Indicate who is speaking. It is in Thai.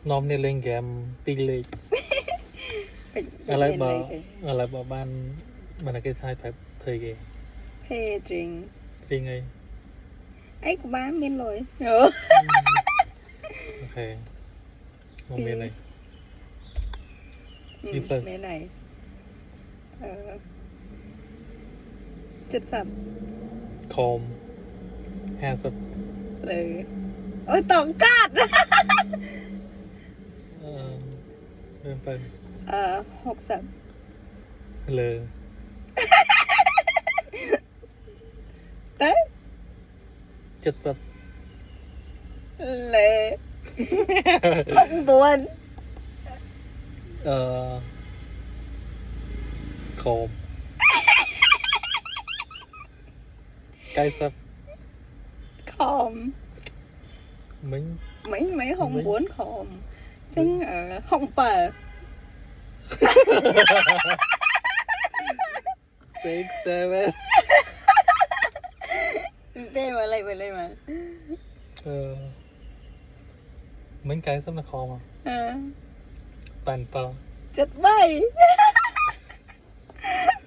Speaker 1: น้อมเนี่ยเล่นเกมตีเล็กอะไรบอกบ้านมันก็ใช้แบบเธอเกย์
Speaker 2: เพจริง
Speaker 1: จริงไง
Speaker 2: ไอ้กูบ้านเป็นเลย
Speaker 1: โอเคโมเมนต์เลย
Speaker 2: ในไหนจุดสับ
Speaker 1: โคมแฮสับ
Speaker 2: เลยโอ้ยตองกาด
Speaker 1: เดินไป
Speaker 2: 60
Speaker 1: เลย
Speaker 2: เต้
Speaker 1: 70
Speaker 2: เลยข้างบน
Speaker 1: โคมใกล้สับ
Speaker 2: คอม
Speaker 1: มิ้ง
Speaker 2: mấy không muốn khom chứng không phải
Speaker 1: 6 7
Speaker 2: đây mà lại mà
Speaker 1: มิ้งไกลสับนะคอมอ่ะปั่นเปล่า
Speaker 2: chất bay